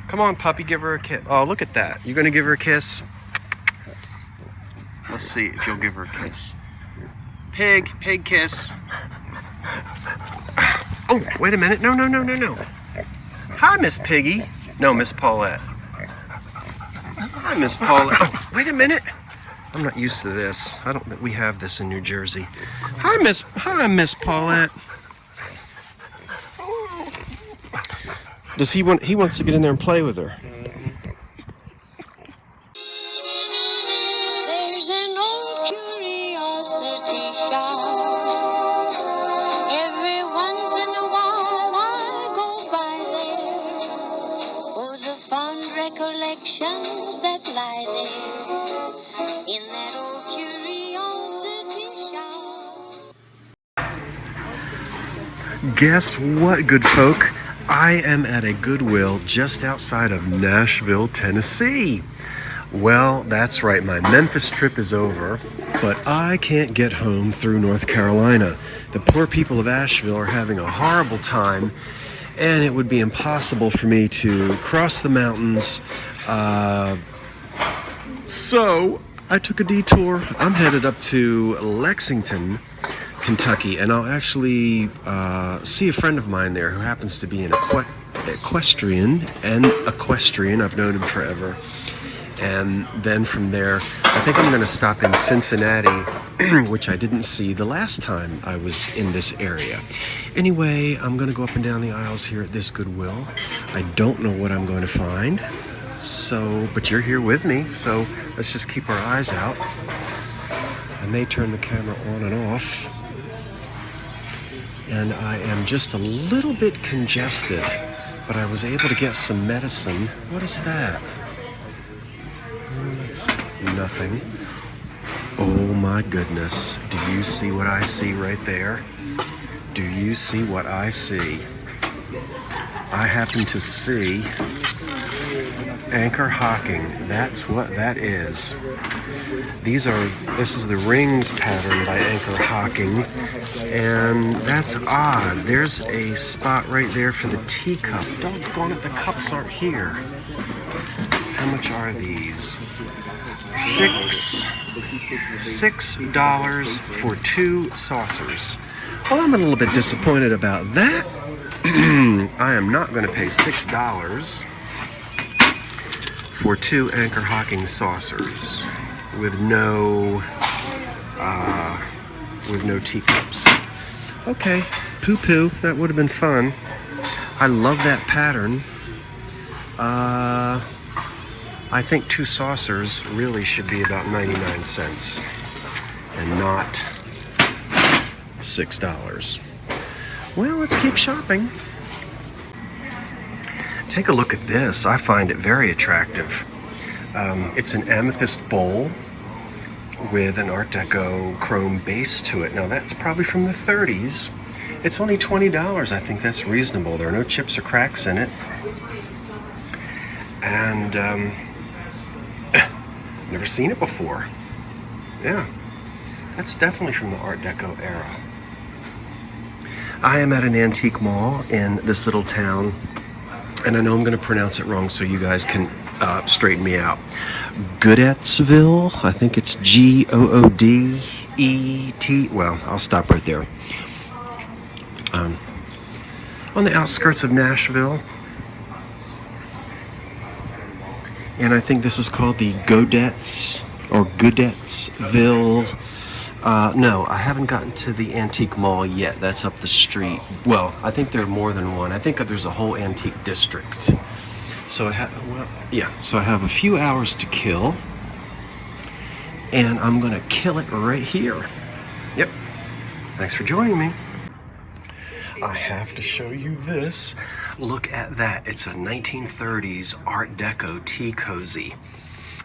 Come on, puppy, give her a kiss. Oh, look at that. You gonna give her a kiss? Let's see if you'll give her a kiss. Pig kiss. Oh, wait a minute. No. Hi, Miss Piggy. No, Miss Paulette. Hi, Miss Paulette. Oh, wait a minute. I'm not used to this. I don't think we have this in New Jersey. Hi, Miss Paulette. Does he wants to get in there and play with her. There's an old curiosity shop. Every once in a while I go by there for the fond recollections that lie there in that old curiosity shop. Guess what, good folk? I am at a Goodwill just outside of Nashville, Tennessee. Well, that's right, my Memphis trip is over, but I can't get home through North Carolina. The poor people of Asheville are having a horrible time, and it would be impossible for me to cross the mountains. So I took a detour. I'm headed up to Lexington, Kentucky, and I'll actually see a friend of mine there who happens to be an equestrian. I've known him forever. And then from there, I think I'm going to stop in Cincinnati, which I didn't see the last time I was in this area. Anyway, I'm going to go up and down the aisles here at this Goodwill. I don't know what I'm going to find, but you're here with me, so let's just keep our eyes out. I may turn the camera on and off. And I am just a little bit congested, but I was able to get some medicine. What is that? That's nothing. Oh my goodness. Do you see what I see right there? Do you see what I see? I happen to see anchor hocking. That's what that is. This is the rings pattern by anchor hocking, and that's odd. There's a spot right there for the teacup. Doggone it, the cups aren't here. How much are these? $6 for 2 saucers. Well, I'm a little bit disappointed about that. I am not going to pay $6 for 2 anchor hocking saucers with no teacups. Okay, poo-poo. That would have been fun. I love that pattern. I think 2 saucers really should be about 99 cents and not $6. Well, let's keep shopping. Take a look at this. I find it very attractive. It's an amethyst bowl with an Art Deco chrome base to it. Now that's probably from the 30s. It's only $20. I think that's reasonable. There are no chips or cracks in it. And never seen it before. Yeah, that's definitely from the Art Deco era. I am at an antique mall in this little town, and I know I'm going to pronounce it wrong, so you guys can straighten me out. Goodettsville, I think it's Goodet. Well, I'll stop right there. On the outskirts of Nashville. And I think this is called the Godetts or Goodettsville. No, I haven't gotten to the antique mall yet. That's up the street. Well, I think there are more than one. I think there's a whole antique district. So I have a few hours to kill, and I'm gonna kill it right here. Yep. Thanks for joining me. I have to show you this. Look at that. It's a 1930s Art Deco tea cozy.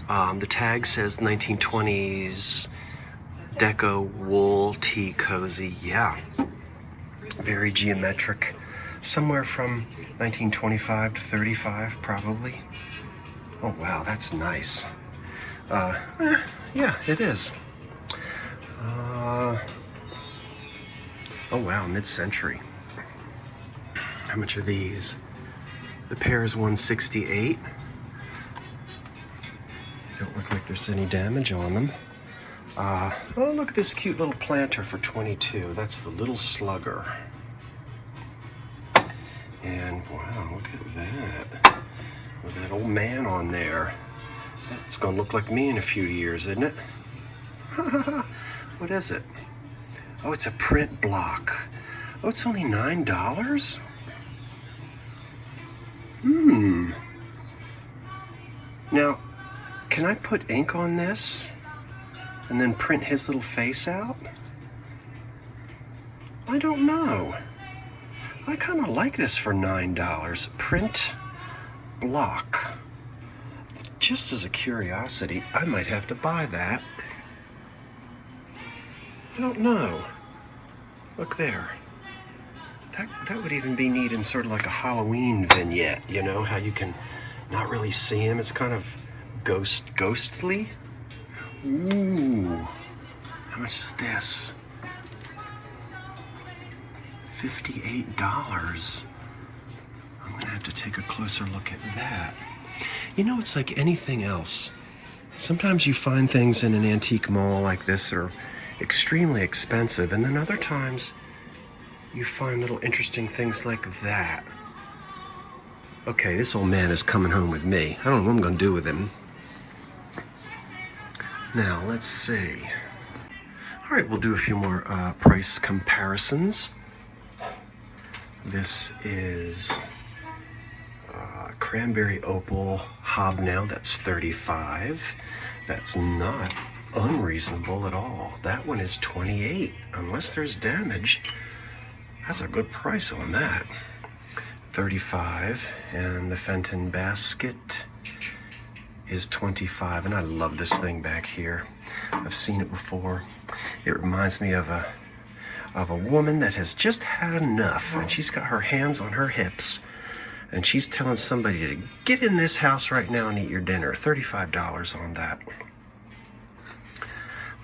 The tag says 1920s Deco wool tea cozy. Yeah. Very geometric. Somewhere from 1925 to 35, probably. Oh, wow, that's nice. Yeah, it is. Oh, wow, mid-century. How much are these? The pair is $168. Don't look like there's any damage on them. Oh, look at this cute little planter for $22. That's the little slugger. And wow, look at that. With that old man on there. That's gonna look like me in a few years, isn't it? What is it? Oh, it's a print block. Oh, it's only $9? Now, can I put ink on this and then print his little face out? I don't know. I kind of like this for $9. Print block. Just as a curiosity, I might have to buy that. I don't know. Look there. That would even be neat in sort of like a Halloween vignette, you know, how you can not really see him. It's kind of ghostly. Ooh. How much is this? $58. I'm gonna have to take a closer look at that. You know, it's like anything else. Sometimes you find things in an antique mall like this are extremely expensive, and then other times you find little interesting things like that. Okay, this old man is coming home with me. I don't know what I'm gonna do with him. Now, let's see. All right, we'll do a few more price comparisons. This is cranberry opal hobnail. That's $35. That's not unreasonable at all. That one is $28. Unless there's damage, that's a good price on that. $35. And the Fenton basket is $25. And I love this thing back here. I've seen it before. It reminds me of a woman that has just had enough, and she's got her hands on her hips, and she's telling somebody to get in this house right now and eat your dinner. $35 on that.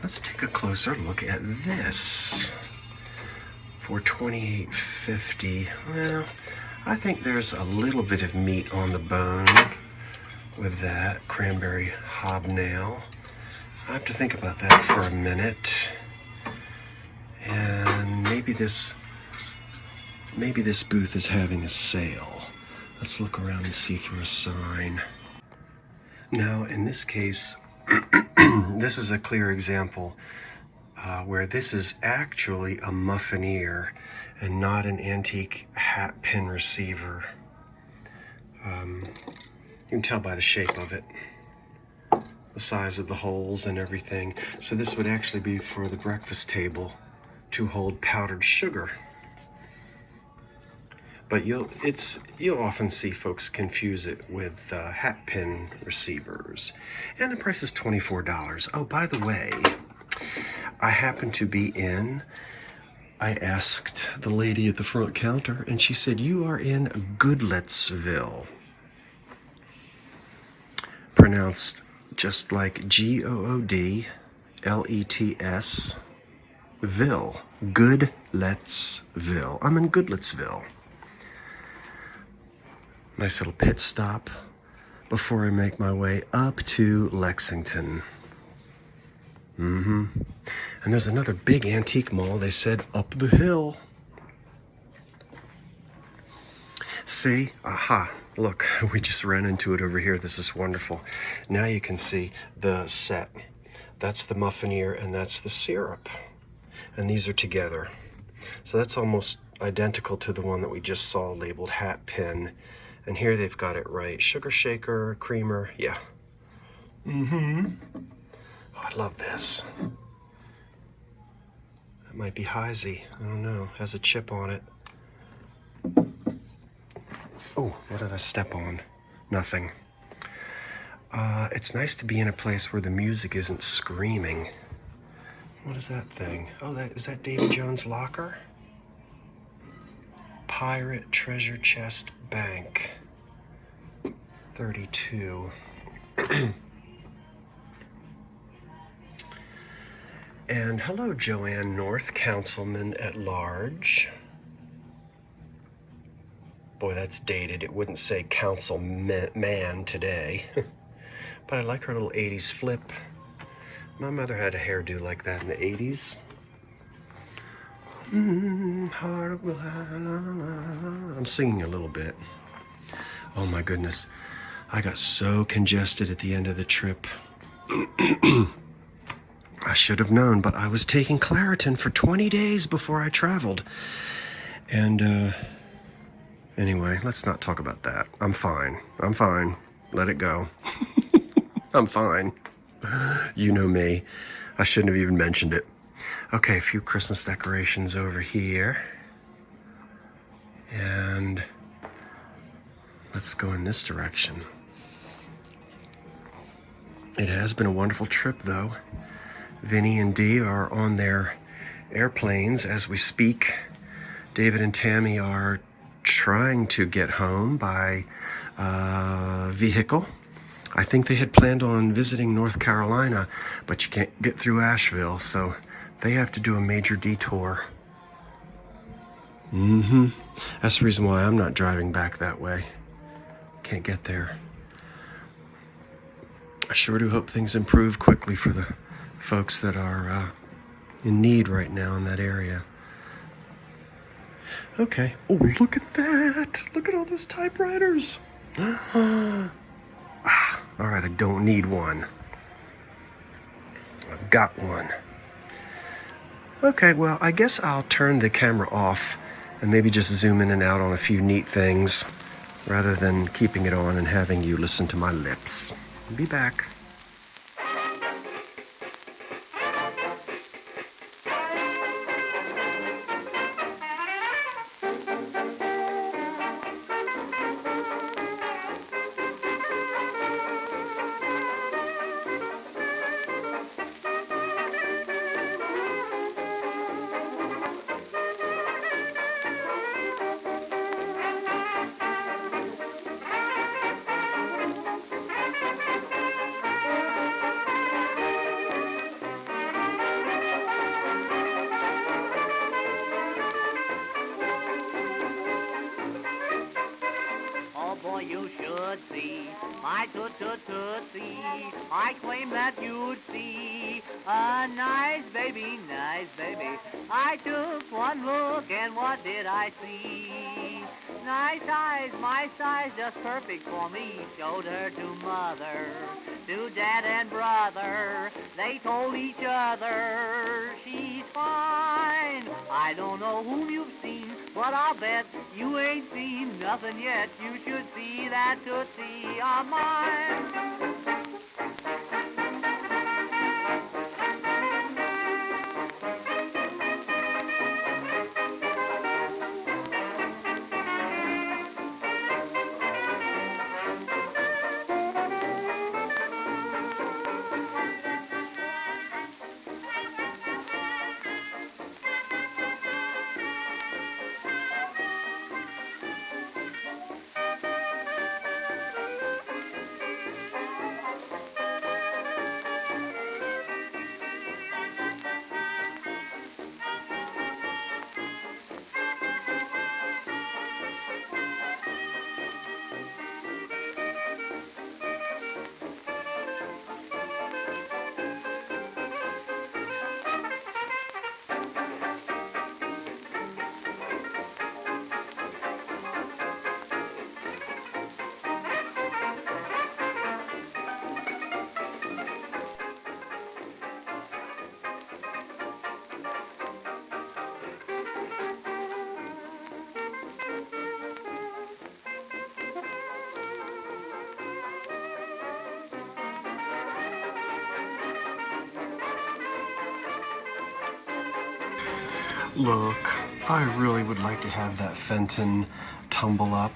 Let's take a closer look at this for $28.50. Well, I think there's a little bit of meat on the bone with that cranberry hobnail. I have to think about that for a minute. And maybe this booth is having a sale. Let's look around and see for a sign. Now, in this case, this is a clear example where this is actually a muffineer and not an antique hat pin receiver. You can tell by the shape of it, the size of the holes and everything. So this would actually be for the breakfast table to hold powdered sugar. But you'll often see folks confuse it with hat pin receivers. And the price is $24. Oh, by the way, I happened to be I asked the lady at the front counter, and she said, "You are in Goodlettsville." Pronounced just like Goodlets, Ville. Goodlettsville. I'm in Goodlettsville. Nice little pit stop before I make my way up to Lexington. And there's another big antique mall, they said, up the hill. See? Aha. Look, we just ran into it over here. This is wonderful. Now you can see the set. That's the muffineer and that's the syrup. And these are together. So that's almost identical to the one that we just saw labeled hat pin. And here they've got it right. Sugar shaker, creamer, yeah. Oh, I love this. That might be Heisey. I don't know. Has a chip on it. Oh, what did I step on? Nothing. It's nice to be in a place where the music isn't screaming. What is that thing? Oh, is that Davy Jones' locker? Pirate Treasure Chest Bank. 32. And hello, Joanne North, Councilman at Large. Boy, that's dated. It wouldn't say council man today. But I like her little 80s flip. My mother had a hairdo like that in the 80s. I'm singing a little bit. Oh my goodness. I got so congested at the end of the trip. I should have known, but I was taking Claritin for 20 days before I traveled. And, anyway, let's not talk about that. I'm fine. I'm fine. Let it go. I'm fine. You know me. I shouldn't have even mentioned it. Okay, a few Christmas decorations over here. And let's go in this direction. It has been a wonderful trip, though. Vinny and Dee are on their airplanes as we speak. David and Tammy are trying to get home by vehicle. I think they had planned on visiting North Carolina, but you can't get through Asheville, so they have to do a major detour. That's the reason why I'm not driving back that way. Can't get there. I sure do hope things improve quickly for the folks that are in need right now in that area. Okay. Oh, look at that. Look at all those typewriters. All right, I don't need one. I've got one. Okay, well, I guess I'll turn the camera off and maybe just zoom in and out on a few neat things rather than keeping it on and having you listen to my lips. Be back. You should see my tootsie. I claim that you'd see a nice baby. I took one look and what did I see? Nice eyes, my size, just perfect for me. Showed her to mother, to dad and brother. They told each other she's fine. I don't know whom you've seen, but I'll bet you ain't seen nothing yet. You should see that tootsie of mine. Look, I really would like to have that Fenton tumble up,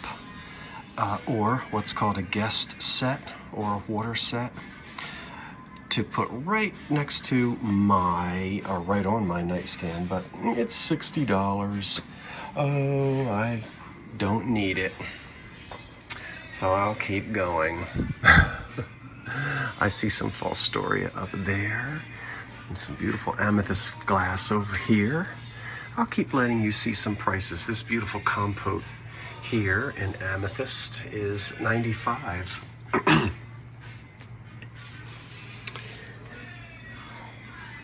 or what's called a guest set or a water set, to put right next to my, or right on my nightstand, but it's $60. Oh, I don't need it. So I'll keep going. I see some Falstoria up there, and some beautiful amethyst glass over here. I'll keep letting you see some prices. This beautiful compote here in Amethyst is $95.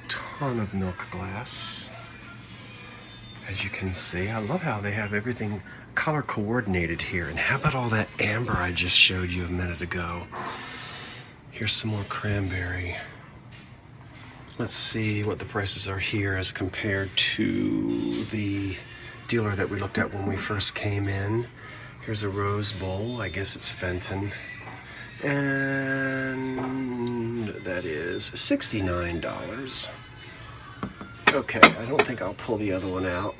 Ton of milk glass. As you can see, I love how they have everything color coordinated here. And how about all that amber I just showed you a minute ago? Here's some more cranberry. Let's see what the prices are here as compared to the dealer that we looked at when we first came in. Here's a rose bowl. I guess it's Fenton. And that is $69. Okay, I don't think I'll pull the other one out.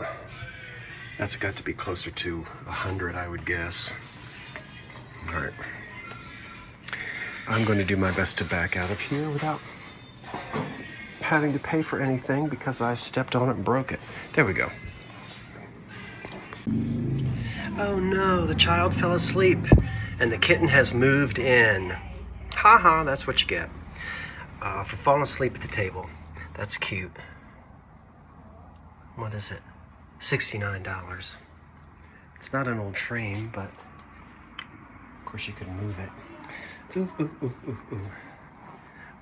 That's got to be closer to 100, I would guess. All right. I'm going to do my best to back out of here without having to pay for anything because I stepped on it and broke it. There we go. Oh no, the child fell asleep and the kitten has moved in. Haha, that's what you get for falling asleep at the table. That's cute. What is it? $69. It's not an old frame, but of course you could move it. Ooh, ooh, ooh, ooh, ooh.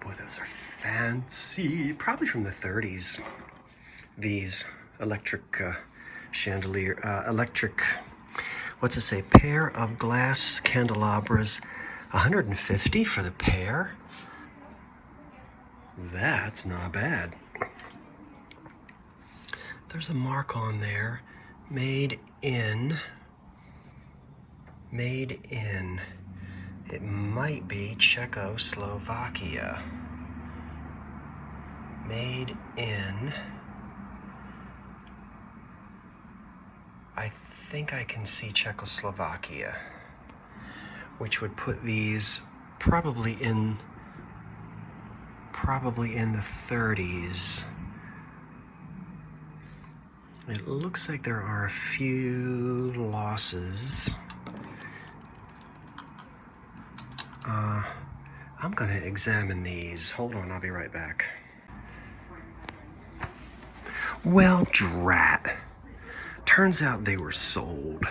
Boy, those are fancy. Probably from the 30s. These electric chandelier, what's it say? Pair of glass candelabras. $150 for the pair. That's not bad. There's a mark on there. Made in. It might be Czechoslovakia. Made in. I think I can see Czechoslovakia, which would put these probably in the 30s. It looks like there are a few losses. I'm going to examine these. Hold on, I'll be right back. Well, drat. Turns out they were sold.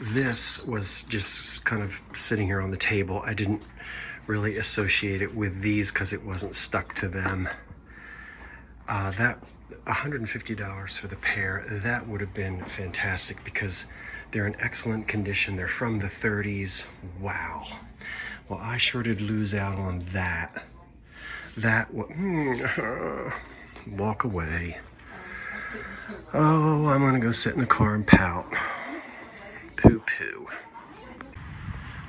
This was just kind of sitting here on the table. I didn't really associate it with these because it wasn't stuck to them. That $150 for the pair, that would have been fantastic because they're in excellent condition. They're from the 30s. Wow. Well, I sure did lose out on that. Walk away. Oh, I'm gonna go sit in the car and pout. Poo-poo.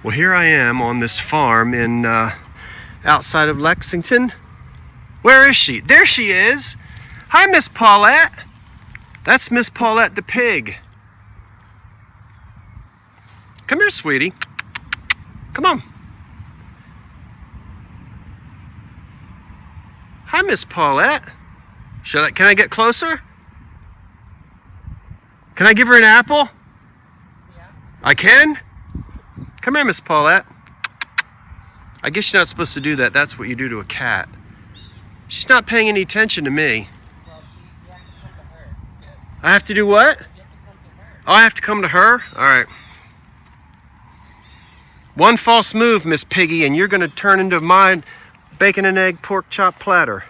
Well, here I am on this farm in outside of Lexington. Where is she? There she is. Hi, Miss Paulette. That's Miss Paulette the pig. Come here, sweetie. Come on. Hi, Miss Paulette. Can I get closer? Can I give her an apple? Yeah. I can? Come here, Miss Paulette. I guess you're not supposed to do that. That's what you do to a cat. She's not paying any attention to me. Well, you have to come to her. I have to do what? You have to come to her. Oh, I have to come to her? All right. One false move, Miss Piggy, and you're going to turn into my bacon and egg pork chop platter.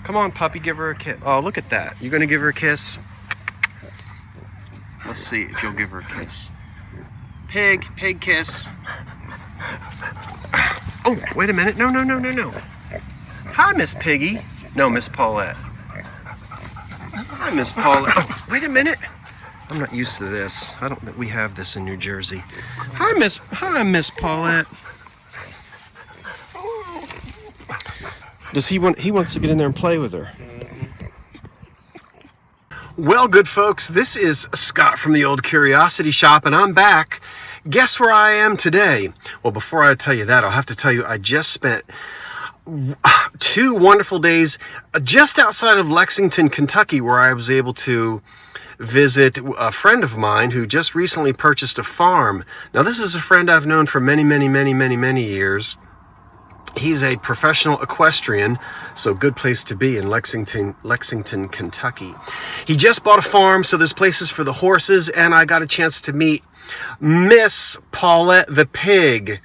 Come on, puppy, give her a kiss. Oh, look at that. You going to give her a kiss? Let's see if you'll give her a kiss. Pig kiss. Oh, wait a minute. No. Hi, Miss Piggy. No, Miss Paulette. Hi, Miss Paulette. Oh, wait a minute. I'm not used to this. I don't think we have this in New Jersey. Hi, Miss Paulette. Does he wants to get in there and play with her. Well, good folks, this is Scott from the Old Curiosity Shop, and I'm back. Guess where I am today? Well, before I tell you that, I'll have to tell you I just spent 2 wonderful days just outside of Lexington, Kentucky, where I was able to visit a friend of mine who just recently purchased a farm. Now, this is a friend I've known for many years. He's a professional equestrian, so good place to be in Lexington, Kentucky. He just bought a farm, so there's places for the horses, and I got a chance to meet Miss Paulette the pig.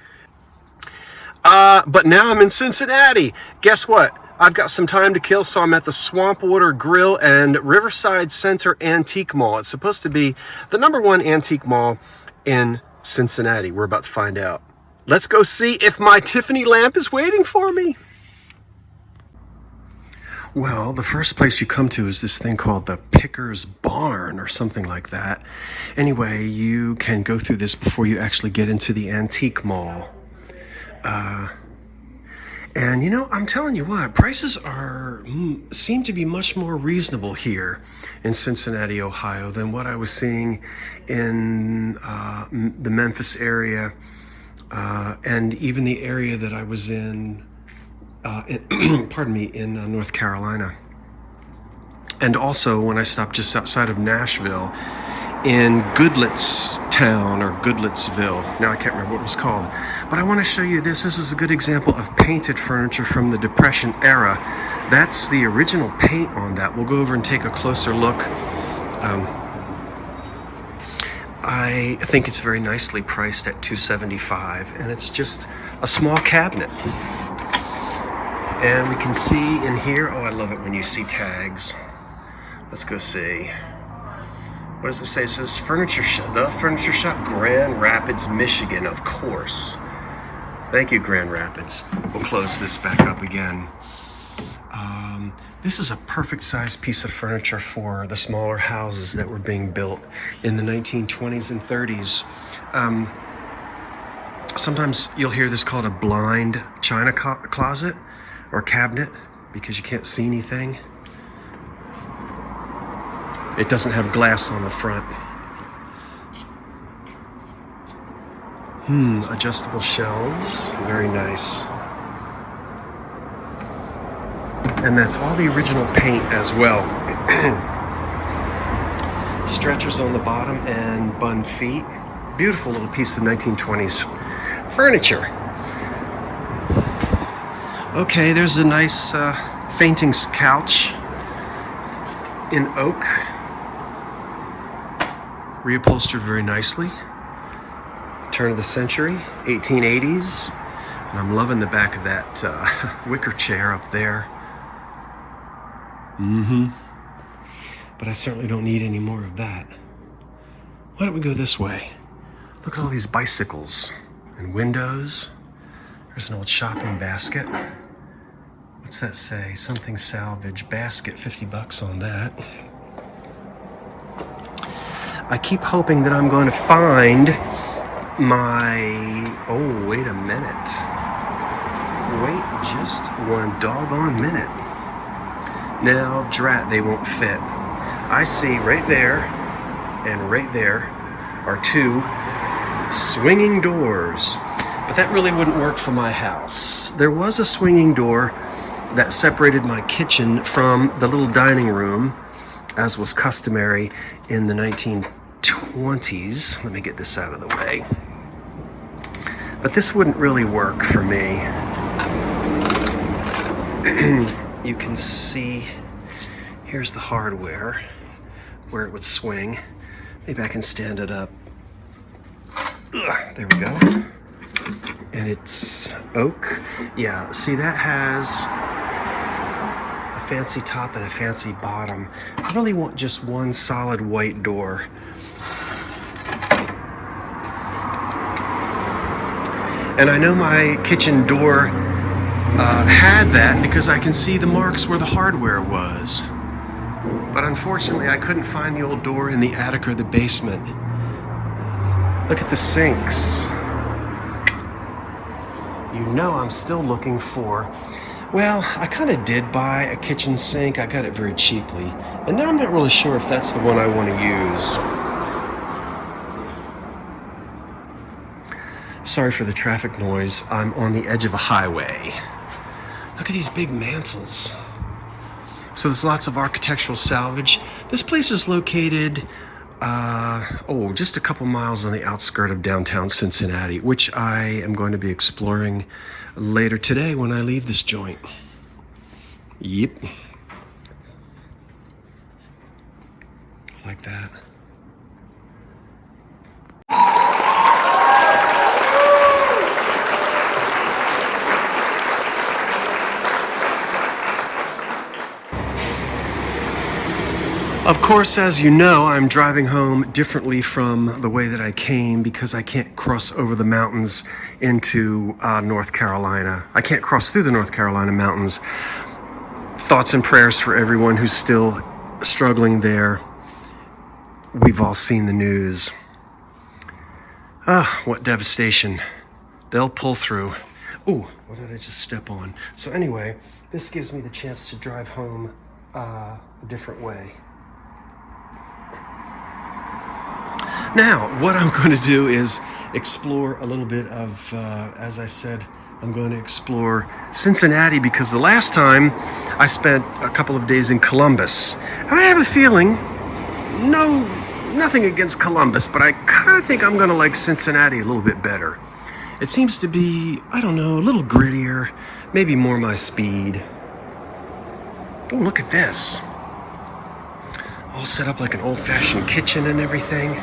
But now I'm in Cincinnati. Guess what? I've got some time to kill, so I'm at the Swampwater Grill and Riverside Center Antique Mall. It's supposed to be the #1 antique mall in Cincinnati. We're about to find out. Let's go see if my Tiffany lamp is waiting for me. Well, the first place you come to is this thing called the Picker's Barn or something like that. Anyway, you can go through this before you actually get into the antique mall. And you know, I'm telling you what, prices seem to be much more reasonable here in Cincinnati, Ohio than what I was seeing in the Memphis area. And even the area that I was in in North Carolina. And also when I stopped just outside of Nashville in Goodlettsville. Now I can't remember what it was called. But I want to show you this. This is a good example of painted furniture from the Depression era. That's the original paint on that. We'll go over and take a closer look. I think it's very nicely priced at $275, and it's just a small cabinet. And we can see in here, oh, I love it when you see tags. Let's go see. What does it say? It says The Furniture Shop, Grand Rapids, Michigan, of course. Thank you, Grand Rapids. We'll close this back up again. This is a perfect sized piece of furniture for the smaller houses that were being built in the 1920s and 30s. Sometimes you'll hear this called a blind china closet or cabinet because you can't see anything. It doesn't have glass on the front. Adjustable shelves, very nice. And that's all the original paint as well. Stretchers on the bottom and bun feet. Beautiful little piece of 1920s furniture. Okay, there's a nice fainting couch in oak. Reupholstered very nicely. Turn of the century, 1880s. And I'm loving the back of that wicker chair up there. But I certainly don't need any more of that. Why don't we go this way? Look at all these bicycles and windows. There's an old shopping basket. What's that say? Something salvage basket, $50 on that. I keep hoping that I'm going to find my... Oh, wait a minute. Wait just one doggone minute. Now, drat, they won't fit. I see right there and right there are two swinging doors. But that really wouldn't work for my house. There was a swinging door that separated my kitchen from the little dining room, as was customary in the 1920s. Let me get this out of the way. But this wouldn't really work for me. You can see, here's the hardware where it would swing. Maybe I can stand it up. There we go. And it's oak. Yeah, see, that has a fancy top and a fancy bottom. I really want just one solid white door. And I know my kitchen door had that because I can see the marks where the hardware was. But unfortunately, I couldn't find the old door in the attic or the basement. Look at the sinks. You know I'm still looking for... Well, I kind of did buy a kitchen sink. I got it very cheaply. And now I'm not really sure if that's the one I want to use. Sorry for the traffic noise. I'm on the edge of a highway. Look at these big mantles. So there's lots of architectural salvage. This place is located just a couple miles on the outskirt of downtown Cincinnati, which I am going to be exploring later today when I leave this joint. Yep. Like that. Of course, as you know, I'm driving home differently from the way that I came because I can't cross over the mountains into North Carolina. I can't cross through the North Carolina mountains. Thoughts and prayers for everyone who's still struggling there. We've all seen the news. Ah, what devastation. They'll pull through. Ooh, what did I just step on? So anyway, this gives me the chance to drive home a different way. Now, what I'm going to do is explore a little bit of, as I said, I'm going to explore Cincinnati because the last time I spent a couple of days in Columbus. I have a feeling, nothing against Columbus, but I kind of think I'm going to like Cincinnati a little bit better. It seems to be, I don't know, a little grittier, maybe more my speed. Oh, look at this. All set up like an old-fashioned kitchen and everything.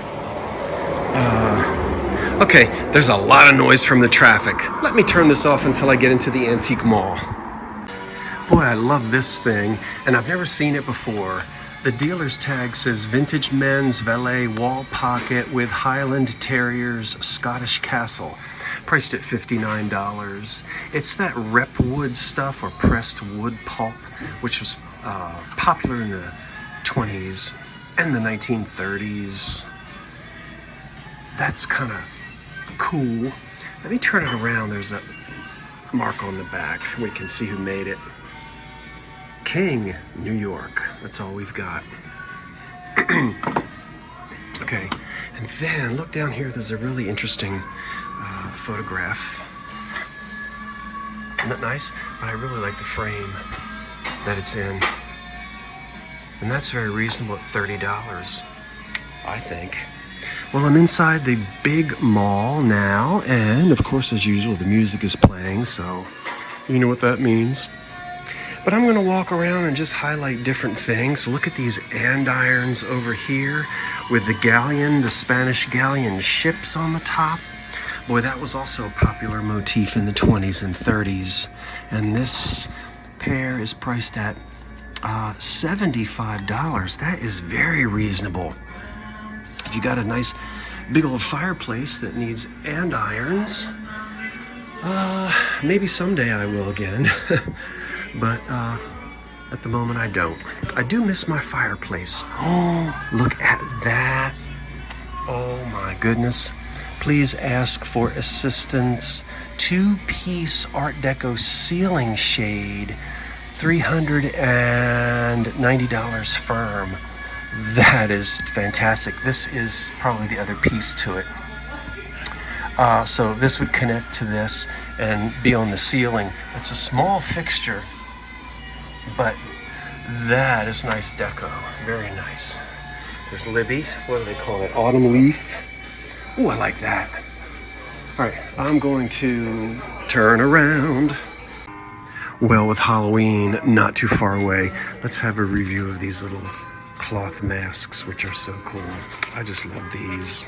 Okay, there's a lot of noise from the traffic. Let me turn this off until I get into the antique mall. Boy, I love this thing, and I've never seen it before. The dealer's tag says Vintage Men's Valet Wall Pocket with Highland Terriers Scottish Castle, priced at $59. It's that rep wood stuff or pressed wood pulp, which was popular in the 20s and the 1930s. That's kind of cool. Let me turn it around. There's a mark on the back. We can see who made it. King, New York. That's all we've got. Okay, and then look down here. There's a really interesting photograph. Isn't that nice? But I really like the frame that it's in. And that's very reasonable at $30, I think. Well, I'm inside the big mall now, and of course, as usual, the music is playing, so you know what that means. But I'm going to walk around and just highlight different things. Look at these andirons over here with the galleon, the Spanish galleon ships on the top. Boy, that was also a popular motif in the 20s and 30s. And this pair is priced at $75. That is very reasonable. If you got a nice big old fireplace that needs andirons, maybe someday I will again. But at the moment I don't. I do miss my fireplace. Oh, look at that. Oh my goodness. Please ask for assistance. 2-piece Art Deco ceiling shade, $390 firm. That is fantastic. This is probably the other piece to it. So this would connect to this and be on the ceiling. It's a small fixture, but that is nice deco. Very nice. There's Libby. What do they call it? Autumn leaf. Oh, I like that. All right, I'm going to turn around. Well, with Halloween not too far away, let's have a review of these little cloth masks, which are so cool. I just love these.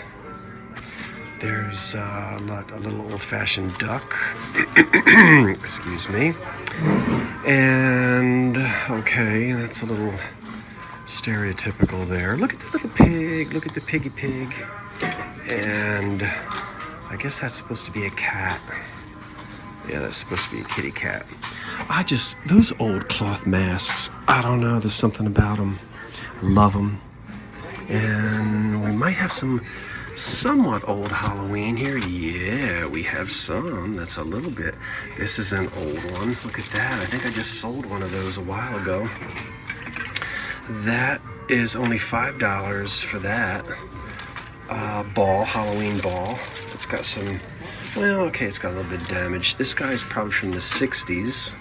There's a little old-fashioned duck. Excuse me. And, okay, that's a little stereotypical there. Look at the little pig. Look at the piggy pig. And I guess that's supposed to be a cat. Yeah, that's supposed to be a kitty cat. Those old cloth masks, I don't know, there's something about them. Love them. And we might have some somewhat old Halloween here. Yeah, we have some. That's a little bit. This is an old one. Look at that. I think I just sold one of those a while ago. That is only $5 for that Halloween ball. It's got some, well, okay, it's got a little bit of damage. This guy's probably from the 60s.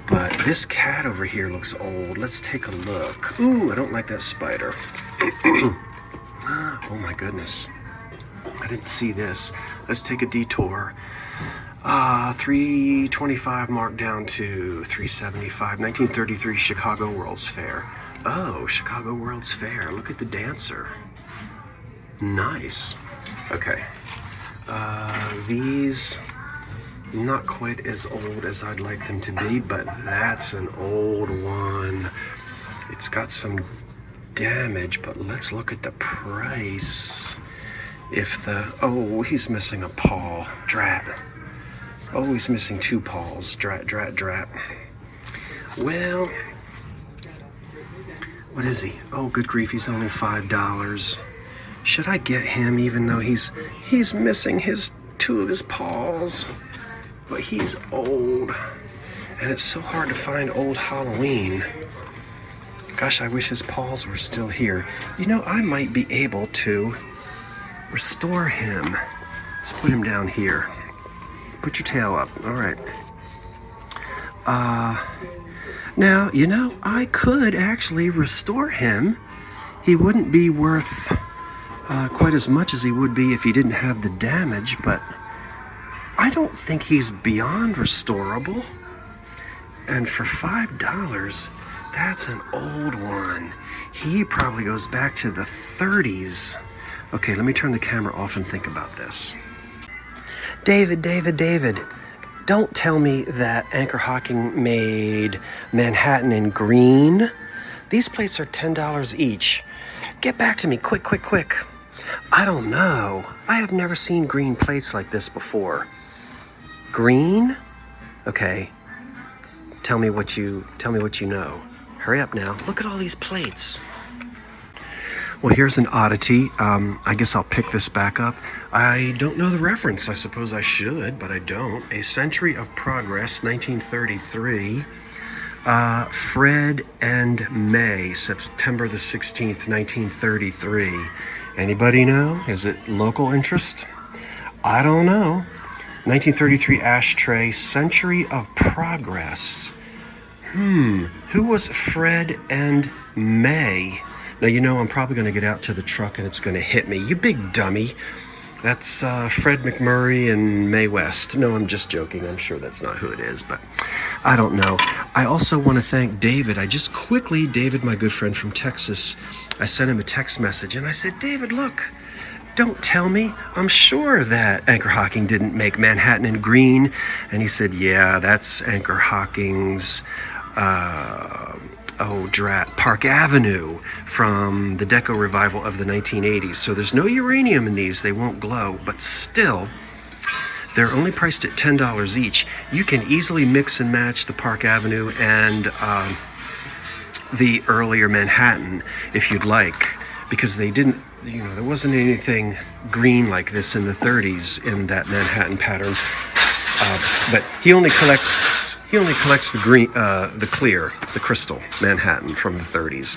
But this cat over here looks old. Let's take a look. Ooh, I don't like that spider. Oh my goodness. I didn't see this. Let's take a detour. 325 marked down to 375. 1933 Chicago World's Fair. Oh, Chicago World's Fair. Look at the dancer. Nice. Okay. These, not quite as old as I'd like them to be, but that's an old one. It's got some damage, but let's look at the price. Oh, he's missing a paw. Drat. Oh, he's missing 2 paws. Drat, drat, drat. Well, what is he? Oh, good grief, he's only $5. Should I get him even though he's missing 2 of his paws? But he's old. And it's so hard to find old Halloween. Gosh, I wish his paws were still here. You know, I might be able to restore him. Let's put him down here. Put your tail up. All right. Now, you know, I could actually restore him. He wouldn't be worth quite as much as he would be if he didn't have the damage, but I don't think he's beyond restorable. And for $5, that's an old one. He probably goes back to the 30s. Okay, let me turn the camera off and think about this. David, don't tell me that Anchor Hocking made Manhattan in green. These plates are $10 each. Get back to me, quick. I don't know. I have never seen green plates like this before. Green? Okay. Tell me what you know. Hurry up now. Look at all these plates. Well, here's an oddity. I guess I'll pick this back up. I don't know the reference. I suppose I should, but I don't. A Century of Progress, 1933. Fred and May, September the 16th, 1933. Anybody know? Is it local interest? I don't know. 1933 ashtray, Century of Progress. Who was Fred and May? Now, you know, I'm probably going to get out to the truck and it's going to hit me. You big dummy. That's Fred McMurray and Mae West. No, I'm just joking. I'm sure that's not who it is, but I don't know. I also want to thank David. David, my good friend from Texas, I sent him a text message and I said, David, look, don't tell me. I'm sure that Anchor Hocking didn't make Manhattan in green. And he said, yeah, that's Anchor Hocking's Park Avenue from the Deco revival of the 1980s. So there's no uranium in these. They won't glow, but still, they're only priced at $10 each. You can easily mix and match the Park Avenue and the earlier Manhattan if you'd like, because they didn't, you know, there wasn't anything green like this in the 30s in that Manhattan pattern. But he only collects the green, the clear, the crystal Manhattan from the 30s.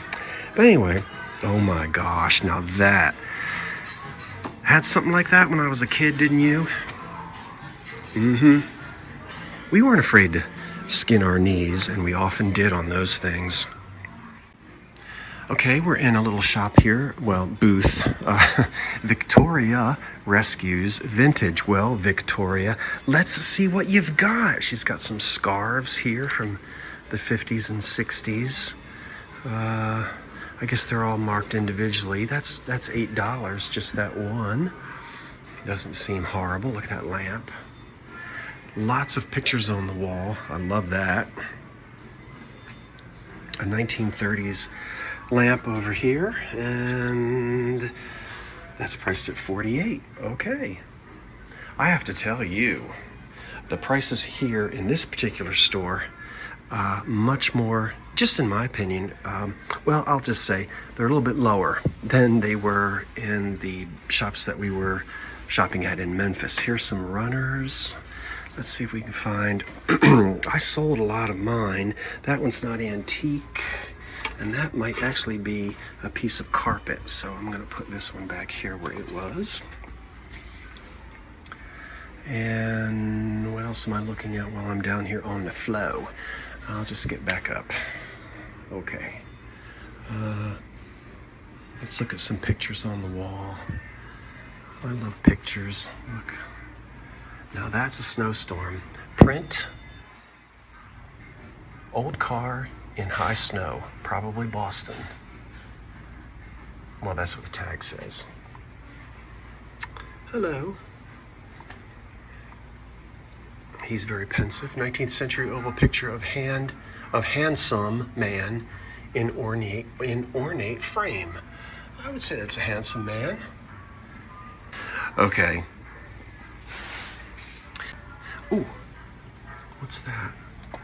But anyway, oh my gosh, now that had something like that when I was a kid, didn't you? We weren't afraid to skin our knees, and we often did on those things. Okay, we're in a little shop here, booth. Victoria Rescues Vintage. Well, Victoria, let's see what you've got. She's got some scarves here from the 50s and 60s. I guess they're all marked individually. That's $8, just that one. Doesn't seem horrible. Look at that lamp. Lots of pictures on the wall. I love that. A 1930s lamp over here, and that's priced at $48. Okay. I have to tell you, the prices here in this particular store, much more, just in my opinion, I'll just say they're a little bit lower than they were in the shops that we were shopping at in Memphis. Here's some runners. Let's see if we can find, I sold a lot of mine. That one's not antique. And that might actually be a piece of carpet. So I'm going to put this one back here where it was. And what else am I looking at while I'm down here on the flow? I'll just get back up. Okay. Let's look at some pictures on the wall. I love pictures. Look. Now that's a snowstorm. Print. Old car in high snow. Probably Boston. Well, that's what the tag says. Hello. He's very pensive. 19th century oval picture of handsome man in ornate frame. I would say that's a handsome man. Okay. Ooh, what's that?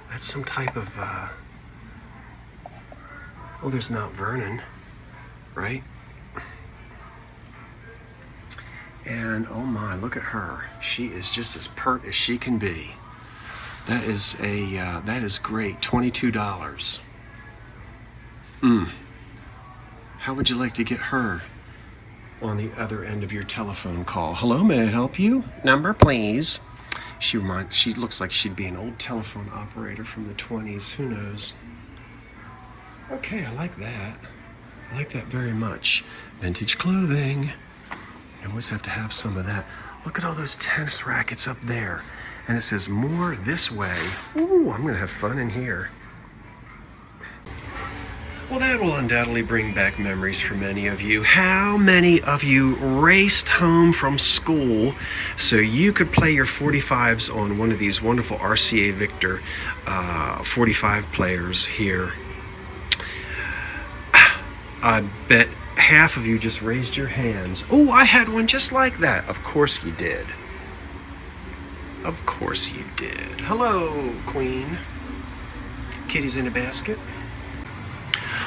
That's some type of, oh, there's Mount Vernon, right? And oh my, look at her. She is just as pert as she can be. That is that is great, $22. How would you like to get her on the other end of your telephone call? Hello, may I help you? Number, please. She looks like she'd be an old telephone operator from the 20s. Who knows? Okay, I like that. I like that very much. Vintage clothing. You always have to have some of that. Look at all those tennis rackets up there. And it says more this way. Ooh, I'm gonna have fun in here. Well, that will undoubtedly bring back memories for many of you. How many of you raced home from school so you could play your 45s on one of these wonderful RCA Victor 45 players here? I bet half of you just raised your hands. Oh, I had one just like that. Of course you did. Of course you did. Hello, Queen. Kitty's in a basket.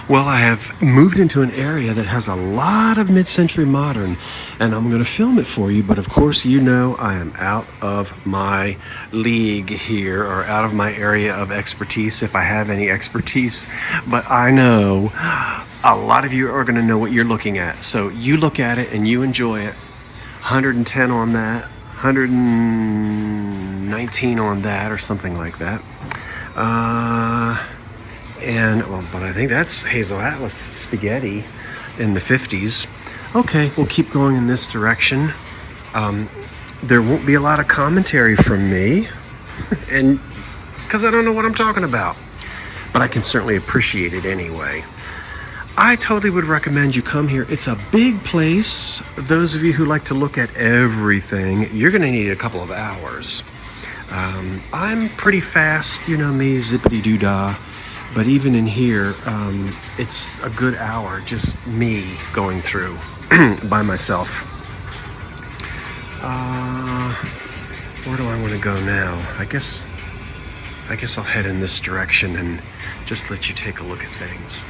Well, I have moved into an area that has a lot of mid-century modern, and I'm going to film it for you, but of course you know I am out of my league here, or out of my area of expertise, if I have any expertise, but I know a lot of you are going to know what you're looking at, so you look at it and you enjoy it. 110 on that, 119 on that, or something like that. But I think that's Hazel Atlas spaghetti in the 50s. Okay, we'll keep going in this direction. There won't be a lot of commentary from me, and because I don't know what I'm talking about, but I can certainly appreciate it anyway. I totally would recommend you come here. It's a big place. Those of you who like to look at everything, you're going to need a couple of hours. I'm pretty fast, you know me, zippity-doo-dah. But even in here, it's a good hour, just me going through by myself. Where do I want to go now? I guess I'll head in this direction and just let you take a look at things.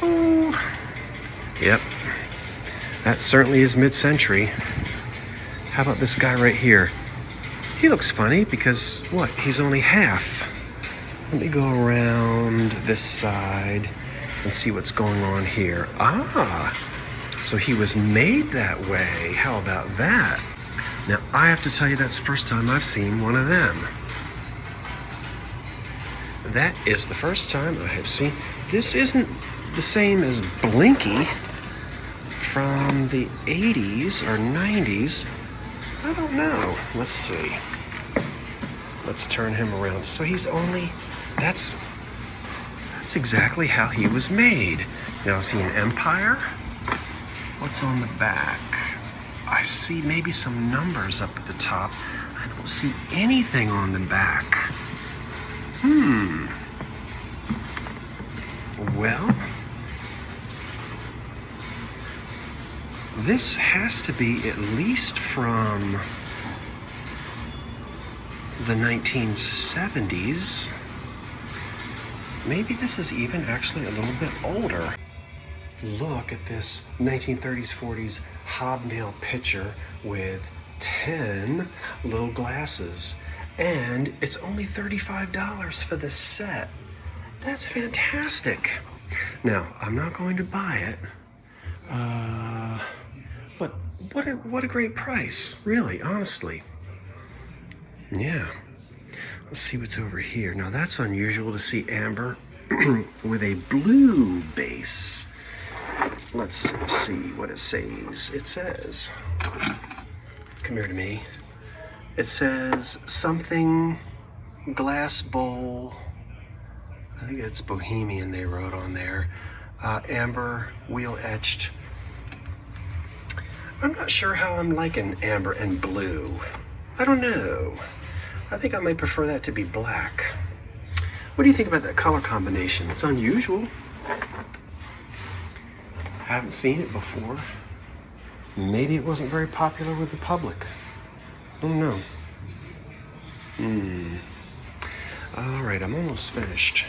Oh, yep. That certainly is mid-century. How about this guy right here? He looks funny because, what, he's only half. Let me go around this side and see what's going on here. Ah, so he was made that way. How about that? Now, I have to tell you, that's the first time I've seen one of them. That is the first time I have seen. This isn't the same as Blinky from the 80s or 90s. I don't know. Let's see. Let's turn him around. So he's only, that's exactly how he was made. Now, is he an Empire? What's on the back? I see maybe some numbers up at the top. I don't see anything on the back. Well, this has to be at least from the 1970s. Maybe this is even actually a little bit older. Look at this 1930s, 40s hobnail pitcher with 10 little glasses. And it's only $35 for the set. That's fantastic. Now, I'm not going to buy it. But what a great price, really, honestly. Yeah. Let's see what's over here. Now, that's unusual to see amber with a blue base. Let's see what it says. It says, come here to me. It says something glass bowl. I think it's Bohemian they wrote on there. Amber, wheel etched. I'm not sure how I'm liking amber and blue. I don't know. I think I might prefer that to be black. What do you think about that color combination? It's unusual. Haven't seen it before. Maybe it wasn't very popular with the public. I don't know. All right, I'm almost finished.